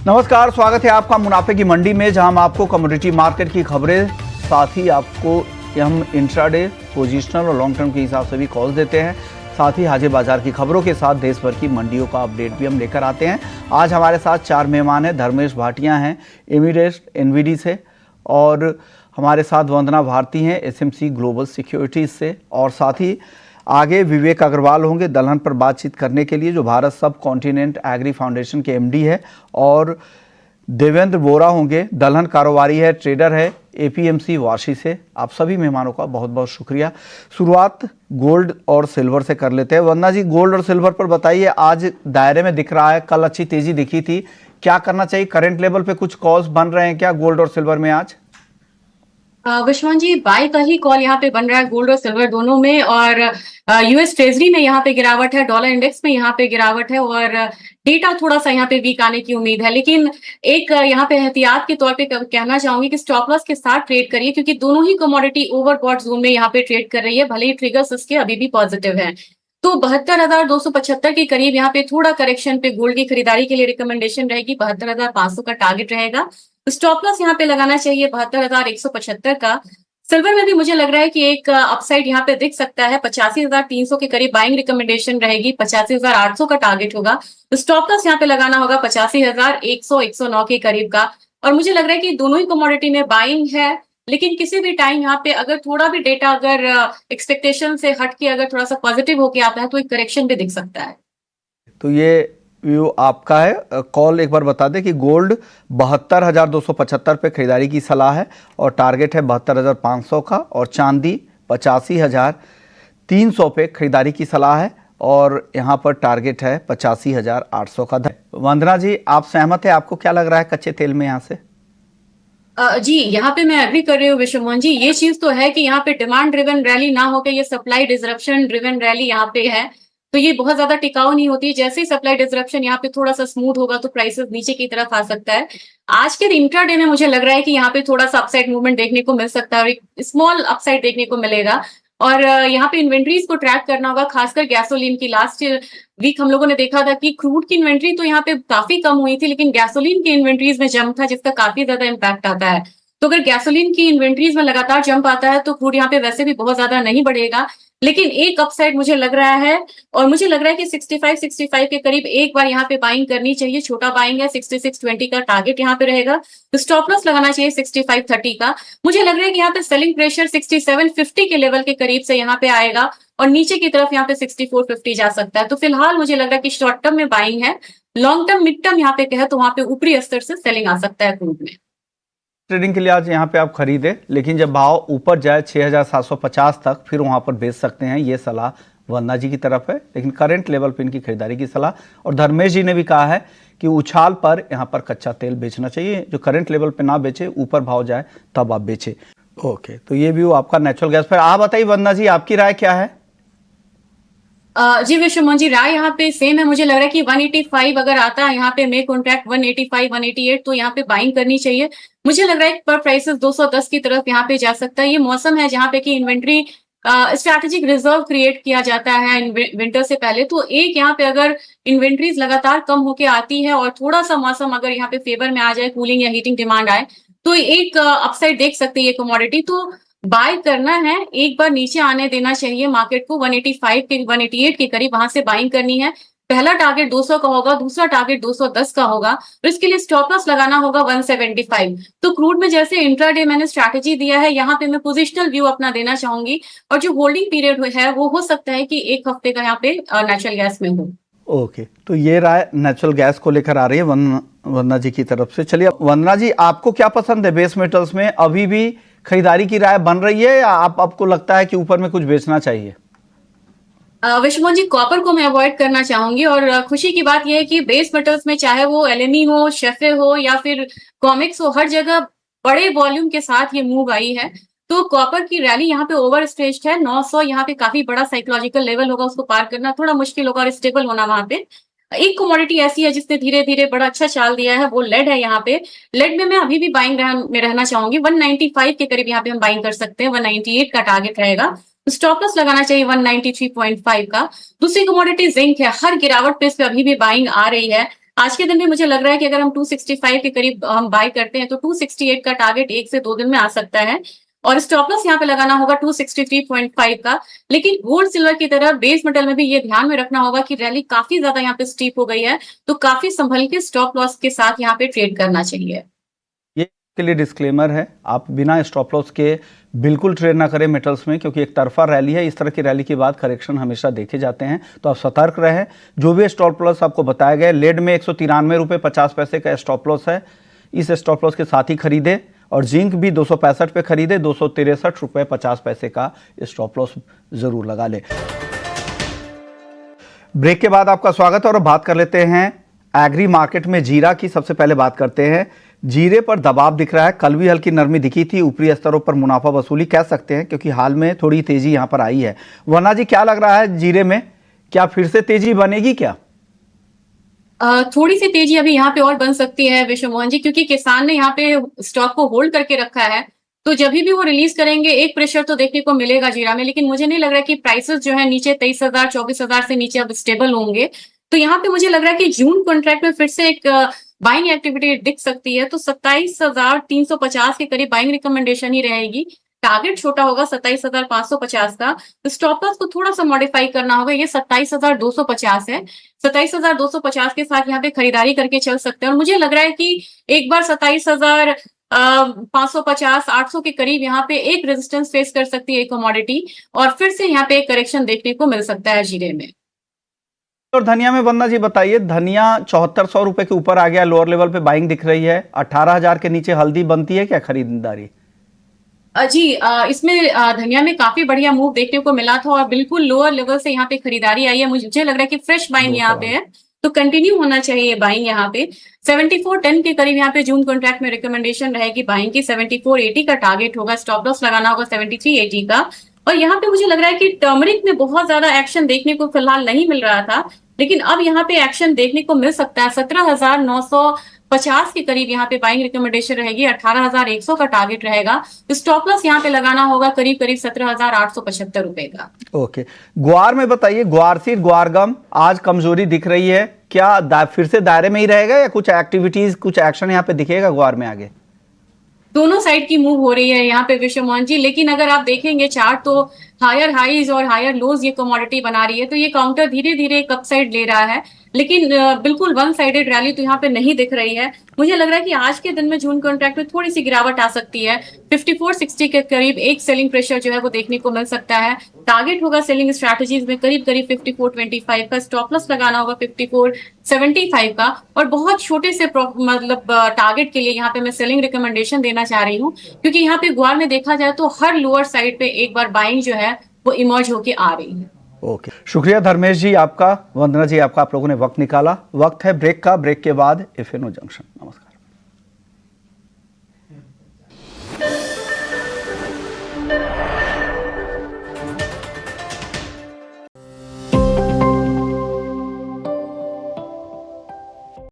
नमस्कार, स्वागत है आपका मुनाफे की मंडी में, जहां हम आपको कमोडिटी मार्केट की खबरें, साथ ही आपको हम इंट्राडे, पोजिशनल और लॉन्ग टर्म के हिसाब से भी कॉल देते हैं। साथ ही हाजिर बाजार की खबरों के साथ देश भर की मंडियों का अपडेट भी हम लेकर आते हैं। आज हमारे साथ 4 मेहमान हैं। धर्मेश भाटिया हैं एमिरेट्स एनवीडी से, और हमारे साथ वंदना भारती हैं एसएमसी ग्लोबल सिक्योरिटीज से, और साथ ही आगे विवेक अग्रवाल होंगे दलहन पर बातचीत करने के लिए, जो भारत सब कॉन्टिनेंट एग्री फाउंडेशन के एमडी है, और देवेंद्र बोरा होंगे, दलहन कारोबारी है, ट्रेडर है, एपीएमसी वाशी से। आप सभी मेहमानों का बहुत बहुत शुक्रिया। शुरुआत गोल्ड और सिल्वर से कर लेते हैं। वंदना जी, गोल्ड और सिल्वर पर बताइए, आज दायरे में दिख रहा है, कल अच्छी तेजी दिखी थी, क्या करना चाहिए? करंट लेवल पे कुछ कॉल्स बन रहे हैं क्या गोल्ड और सिल्वर में आज? विश्वान जी, बाय का ही कॉल यहाँ पे बन रहा है गोल्ड और सिल्वर दोनों में। और यूएस ट्रेजरी में यहाँ पे गिरावट है, डॉलर इंडेक्स में यहाँ पे गिरावट है, और डेटा थोड़ा सा यहाँ पे वीक आने की उम्मीद है। लेकिन एक यहाँ पे एहतियात के तौर पे कहना चाहूंगी कि स्टॉप लॉस के साथ ट्रेड करिए, क्योंकि दोनों ही कमोडिटी ओवरबॉट जोन में यहाँ पे ट्रेड कर रही है, भले ही ट्रिगर्स इसके अभी भी पॉजिटिव है। तो 72,275 के करीब यहाँ पे थोड़ा करेक्शन पे गोल्ड की खरीदारी के लिए रिकमेंडेशन रहेगी। 72,500 का टारगेट रहेगा। स्टॉप लॉस यहाँ पे लगाना चाहिए 72,175 का। सिल्वर में भी मुझे लग रहा है कि एक अपसाइड यहाँ पे दिख सकता है। 85,300 के करीब बाइंग रिकमेंडेशन रहेगी। 85,800 का टारगेट होगा। स्टॉप लॉस यहाँ पे लगाना होगा 85,100 109 के करीब का। और मुझे लग रहा है कि दोनों ही कमोडिटी में बाइंग है, लेकिन किसी भी टाइम यहाँ पे अगर थोड़ा भी डेटा अगर एक्सपेक्टेशन से हट के अगर थोड़ा सा पॉजिटिव होके आता है तो एक करेक्शन भी दिख सकता है। तो ये व्यू आपका है। कॉल एक बार बता दें कि गोल्ड 72,275 पे खरीदारी की सलाह है और टारगेट है 72,500 का, और चांदी 85,300 पे खरीदारी की सलाह है और यहाँ पर टारगेट है 85,800 का। वंदना जी, आप सहमत है? आपको क्या लग रहा है कच्चे तेल में यहाँ से? जी, यहाँ पे मैं एग्री कर रही हूँ विश्वमोहन जी। ये चीज तो है कि यहाँ पे डिमांड ड्रिवन रैली ना होकर ये सप्लाई डिसरप्शन ड्रिवन रैली यहाँ पे है, तो ये बहुत ज्यादा टिकाऊ नहीं होती। जैसे ही सप्लाई डिसरप्शन यहाँ पे थोड़ा सा स्मूथ होगा तो प्राइसेस नीचे की तरफ आ सकता है। आज के इंट्राडे में मुझे लग रहा है कि यहाँ पे थोड़ा सा अपसाइड मूवमेंट देखने को मिल सकता है और एक स्मॉल अपसाइड देखने को मिलेगा। और यहाँ पे इन्वेंट्रीज को ट्रैक करना होगा, खासकर गैसोलीन की। लास्ट वीक हम लोगों ने देखा था कि क्रूड की इन्वेंट्री तो यहाँ पे काफी कम हुई थी, लेकिन गैसोलीन की इन्वेंट्रीज में जंप था, जिसका काफी ज्यादा इम्पैक्ट आता है। तो अगर गैसोलीन की इन्वेंट्रीज में लगातार जंप आता है तो क्रूड यहाँ पे वैसे भी बहुत ज्यादा नहीं बढ़ेगा। लेकिन एक अपसाइड मुझे लग रहा है, और मुझे लग रहा है कि 65 के करीब एक बार यहाँ पे बाइंग करनी चाहिए। छोटा बाइंग है, 6620 का टारगेट यहाँ पे रहेगा। तो स्टॉप लॉस लगाना चाहिए 6530 का। मुझे लग रहा है कि यहाँ पे सेलिंग प्रेशर 6750 के लेवल के करीब से यहाँ पे आएगा, और नीचे की तरफ यहाँ पे 6450 जा सकता है। तो फिलहाल मुझे लग रहा है कि शॉर्ट टर्म में बाइंग है, लॉन्ग टर्म मिड टर्म यहाँ पे कहे तो वहां पे ऊपरी स्तर से सेलिंग आ सकता है क्रूड में। ट्रेडिंग के लिए आज यहाँ पे आप खरीदे, लेकिन जब भाव ऊपर जाए 6,750 तक, फिर वहाँ पर बेच सकते हैं। ये सलाह वंदना जी की तरफ है, लेकिन करंट लेवल पे इनकी खरीदारी की सलाह। और धर्मेश जी ने भी कहा है कि उछाल पर यहाँ पर कच्चा तेल बेचना चाहिए, जो करंट लेवल पे ना बेचे, ऊपर भाव जाए तब आप बेचे। ओके, तो ये व्यू आपका नेचुरल गैस पर। आप बताइए वंदना जी, आपकी राय क्या है? जी विश्वमोहन जी, राय यहाँ पे सेम है। मुझे लग रहा है कि 185 अगर आता है यहाँ पे मे कॉन्ट्रैक्ट 185 188, तो यहाँ पे बाइंग करनी चाहिए। मुझे लग रहा है पर प्राइसेस 210 की तरफ यहाँ पे जा सकता है। ये मौसम है जहाँ पे कि इन्वेंट्री स्ट्रैटेजिक रिजर्व क्रिएट किया जाता है विंटर से पहले। तो एक यहाँ पे अगर इन्वेंट्रीज लगातार कम होके आती है और थोड़ा सा मौसम अगर यहाँ पे फेवर में आ जाए, कूलिंग या हीटिंग डिमांड आए, तो एक अपसाइड देख सकते हैं कमोडिटी। तो बाय करना है, एक बार नीचे आने देना चाहिए मार्केट को 185 के 188 के करीब, वहां से बाइंग करनी है। पहला टारगेट 200 का होगा, दूसरा टारगेट 210 का होगा, और इसके लिए स्टॉप लॉस लगाना होगा 175। तो क्रूड में जैसे इंट्राडे मैंने स्ट्रैटेजी दिया है, यहाँ पे मैं पोजिशनल व्यू अपना देना चाहूंगी, और जो होल्डिंग पीरियड है वो हो सकता है कि 1 हफ्ते का यहाँ पे नेचुरल गैस में हो। ओके, तो ये राय नेचुरल गैस को लेकर आ रही है वंदना जी की तरफ से। चलिए वंदना जी, आपको क्या पसंद है बेस मेटल्स में? अभी भी खरीदारी की राय बन रही है, या आपको लगता है कि ऊपर में कुछ बेचना चाहिए? विश्वमोहन जी, कॉपर को मैं अवॉइड करना चाहूंगी। और खुशी की बात यह है कि बेस मेटल्स में चाहे वो एलएमई हो, शेफे हो या फिर कॉमिक्स हो, हर जगह बड़े वॉल्यूम के साथ ये मूव आई है। तो कॉपर की रैली यहाँ पे ओवर स्टेज्ड है। 900 यहाँ पे काफी बड़ा साइकोलॉजिकल लेवल होगा, उसको पार करना थोड़ा मुश्किल होगा, और स्टेबल होना वहां पे। एक कमोडिटी ऐसी है जिसने धीरे धीरे बड़ा अच्छा चाल दिया है, वो लेड है। यहाँ पे लेड में मैं अभी भी बाइंग में रहना चाहूंगी। 195 के करीब यहाँ पे हम बाइंग कर सकते हैं। 198 का टारगेट रहेगा। स्टॉप लॉस लगाना चाहिए 193.5 का। दूसरी कमोडिटी जिंक है, हर गिरावट पे इस पे अभी भी बाइंग आ रही है। आज के दिन भी मुझे लग रहा है कि अगर हम 265 के करीब हम बाय करते हैं तो 268 का टारगेट 1 से 2 दिन में आ सकता है और स्टॉप लॉस यहाँ पे लगाना होगा 263.5 का। लेकिन गोल्ड सिल्वर की तरह बेस मेटल में भी ये ध्यान में रखना होगा कि रैली काफी ज्यादा यहाँ पे स्टीप हो गई है, तो काफी संभल के स्टॉप लॉस के साथ यहाँ पे ट्रेड करना चाहिए। ये के लिए डिस्क्लेमर है, आप बिना स्टॉप लॉस के बिल्कुल ट्रेड ना करें मेटल्स में, क्योंकि एक तरफा रैली है। इस तरह की रैली के बाद करेक्शन हमेशा देखे जाते हैं, तो आप सतर्क रहें। जो भी स्टॉप लॉस आपको बताया गया, लेड में 193 रुपये 50 पैसे का स्टॉप लॉस है, इस स्टॉप लॉस के साथ ही खरीदे। और जिंक भी 265 पे खरीदे, 263 रुपये 50 पैसे का स्टॉप लॉस जरूर लगा ले। ब्रेक के बाद आपका स्वागत है और बात कर लेते हैं एग्री मार्केट में जीरा की। सबसे पहले बात करते हैं, जीरे पर दबाव दिख रहा है, कल भी हल्की नरमी दिखी थी, ऊपरी स्तरों पर मुनाफा वसूली कह सकते हैं, क्योंकि हाल में थोड़ी तेजी यहां पर आई है। वरना जी क्या लग रहा है जीरे में, क्या फिर से तेजी बनेगी क्या? थोड़ी सी तेजी अभी यहाँ पे और बन सकती है विश्व मोहन जी, क्योंकि किसान ने यहाँ पे स्टॉक को होल्ड करके रखा है, तो जब भी वो रिलीज करेंगे एक प्रेशर तो देखने को मिलेगा जीरा में। लेकिन मुझे नहीं लग रहा कि प्राइसेस जो है नीचे 23,000 24,000 से नीचे अब स्टेबल होंगे। तो यहाँ पे मुझे लग रहा है कि जून कॉन्ट्रैक्ट में फिर से एक बाइंग एक्टिविटी दिख सकती है, तो 27,350 के करीब बाइंग रिकमेंडेशन ही रहेगी। टारगेट छोटा होगा 27,550 का, तो स्टॉप लॉस को थोड़ा सा मॉडिफाई करना होगा, ये 27,250 है। 27,250 के साथ यहाँ पे खरीदारी करके चल सकते हैं और मुझे लग रहा है कि एक बार 27,550 800 के करीब यहाँ पे एक रेजिस्टेंस फेस कर सकती है कमोडिटी और फिर से यहाँ पे एक करेक्शन देखने को मिल सकता है जीरे में। और धनिया में वंदना जी बताइए, धनिया 7400 रुपए के ऊपर आ गया, लोअर लेवल पे बाइंग दिख रही है, 18,000 के नीचे हल्दी बनती है क्या खरीदारी? जी इसमें धनिया में काफी बढ़िया मूव देखने को मिला था और बिल्कुल लोअर लेवल से यहाँ पे खरीदारी आई है। मुझे लग रहा है कि फ्रेश बाइंग यहाँ पे है, तो कंटिन्यू होना चाहिए बाइंग यहाँ पे। 7410 के करीब यहाँ पे जून कॉन्ट्रैक्ट में रिकमेंडेशन रहेगी बाइंग की। 7480 का टारगेट होगा, स्टॉप लॉस लगाना होगा 7380 का। और यहाँ पे मुझे लग रहा है कि टर्मरिक में बहुत ज्यादा एक्शन देखने को फिलहाल नहीं मिल रहा था, लेकिन अब यहाँ पे एक्शन देखने को मिल सकता है। 17,950 के करीब यहाँ पे बाइंग रिकमेंडेशन रहेगी, 18,100 का टारगेट रहेगा। तो स्टॉप लॉस यहाँ पे लगाना होगा करीब करीब 17,875 रुपए का। ओके, ग्वार में बताइए, ग्वार सीड ग्वारगम आज कमजोरी दिख रही है, क्या फिर से दायरे में ही रहेगा या कुछ एक्टिविटीज कुछ एक्शन यहाँ पे दिखेगा ग्वार में आगे? दोनों साइड की मूव हो रही है यहाँ पे विश्व मोहन जी, लेकिन अगर आप देखेंगे चार्ट तो हायर हाईज और हायर लोज ये कमोडिटी बना रही है, तो ये काउंटर धीरे धीरे एक अप साइड ले रहा है, लेकिन बिल्कुल वन साइडेड रैली तो यहाँ पे नहीं दिख रही है। मुझे लग रहा है कि आज के दिन में जून कॉन्ट्रैक्ट में थोड़ी सी गिरावट आ सकती है। 5460 के करीब एक सेलिंग प्रेशर जो है वो देखने को मिल सकता है। टारगेट होगा सेलिंग स्ट्रैटेजीज में करीब करीब 5425 का, स्टॉप लॉस लगाना होगा 5475 का। और बहुत छोटे से मतलब टारगेट के लिए यहाँ पे मैं सेलिंग रिकमेंडेशन देना चाह रही हूँ, क्योंकि यहाँ पे ग्वार में देखा जाए तो हर लोअर साइड पे एक बार बाइंग जो है वो इमर्ज होके आ रही है। ओके, शुक्रिया धर्मेश जी आपका, वंदना जी आपका, आप लोगों ने वक्त निकाला। वक्त है ब्रेक का, ब्रेक के बाद FNO जंक्शन। नमस्कार।